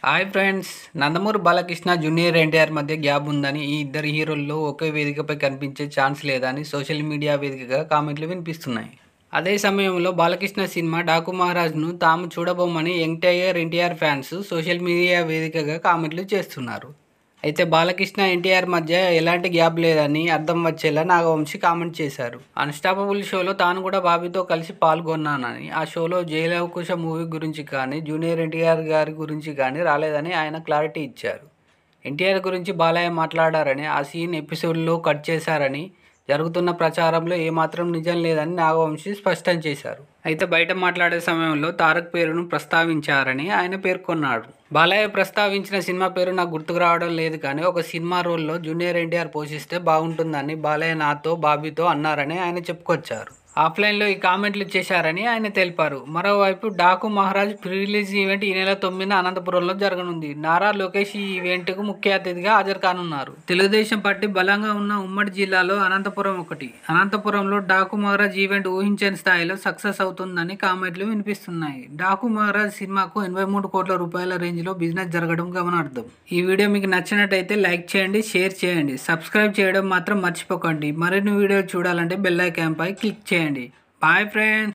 Hi friends! 'Nandamuri Balakrishna, junior NTR మధ్య gap ఉందని, ఈ ఇద్దరు హీరోల్లో ఒకే వేదికపై కనిపించే ఛాన్స్ లేదని సోషల్ మీడియా వేదికగా కామెంట్లు వినిపిస్తున్నాయి. అదే సమయంలో బాలకృష్ణ సినిమా 'డాకు మహారాజ్'ను తాము చూడబోమని young tiger NTR fans social media వేదికగా కామెంట్లు చేస్తున్నారు. అయితే బాలకృష్ణ, ఎన్టీఆర్ మధ్య ఎలాంటి గ్యాప్ లేదని అర్థం వచ్చేలా నాగవంశి కామెంట్ చేశారు. 'అన్స్టాపబుల్' షోలో తాను కూడా బాబీతో కలిసి పాల్గొన్నానని, ఆ షోలో 'జయలవకుశ' మూవీ గురించి కానీ, జూనియర్ ఎన్టీఆర్ గారి గురించి కానీ రాలేదని ఆయన క్లారిటీ ఇచ్చారు. ఎన్టీఆర్ గురించి బాలయ్య మాట్లాడారని, ఆ సీన్ ఎపిసోడ్లో కట్ చేశారని, జరుగుతున్న ప్రచారంలో ఏమాత్రం నిజం లేదని నాగవంశి స్పష్టం చేశారు. అయితే బయట మాట్లాడే సమయంలో తారక్ పేరును ప్రస్తావించారని ఆయన పేర్కొన్నాడు. బాలయ్య ప్రస్తావించిన సినిమా పేరు నాకు గుర్తుకు రావడం లేదు కానీ, ఒక సినిమా రోల్లో జూనియర్ ఎన్టీఆర్ పోషిస్తే బాగుంటుందని బాలయ్య నాతో, బాబీతో అన్నారని ఆయన చెప్పుకొచ్చారు. ఆఫ్లైన్లో ఈ కామెంట్లు చేశారని ఆయన తెలిపారు. మరోవైపు 'Daaku Maharaj' pre release event ఈ నెల 9న అనంతపురంలో జరగనుంది. నారా లోకేష్ ఈ ఈవెంట్కు ముఖ్య అతిథిగా హాజరు కానున్నారు. తెలుగుదేశం పార్టీ బలంగా ఉన్న ఉమ్మడి జిల్లాలో అనంతపురం ఒకటి. అనంతపురంలో 'డాకు మహారాజ్' ఈవెంట్ ఊహించని స్థాయిలో సక్సెస్ అవుతుందని కామెంట్లు వినిపిస్తున్నాయి. 'డాకు మహారాజ్' సినిమాకు 83 కోట్ల రూపాయల రేంజ్లో బిజినెస్ జరగడం గమనార్హం. ఈ వీడియో మీకు నచ్చినట్టయితే లైక్ చేయండి, షేర్ చేయండి, సబ్స్క్రైబ్ చేయడం మాత్రం మర్చిపోకండి. మరిన్ని వీడియోలు చూడాలంటే బెల్ ఐకాన్ పై క్లిక్ చేయండి. Bye friends.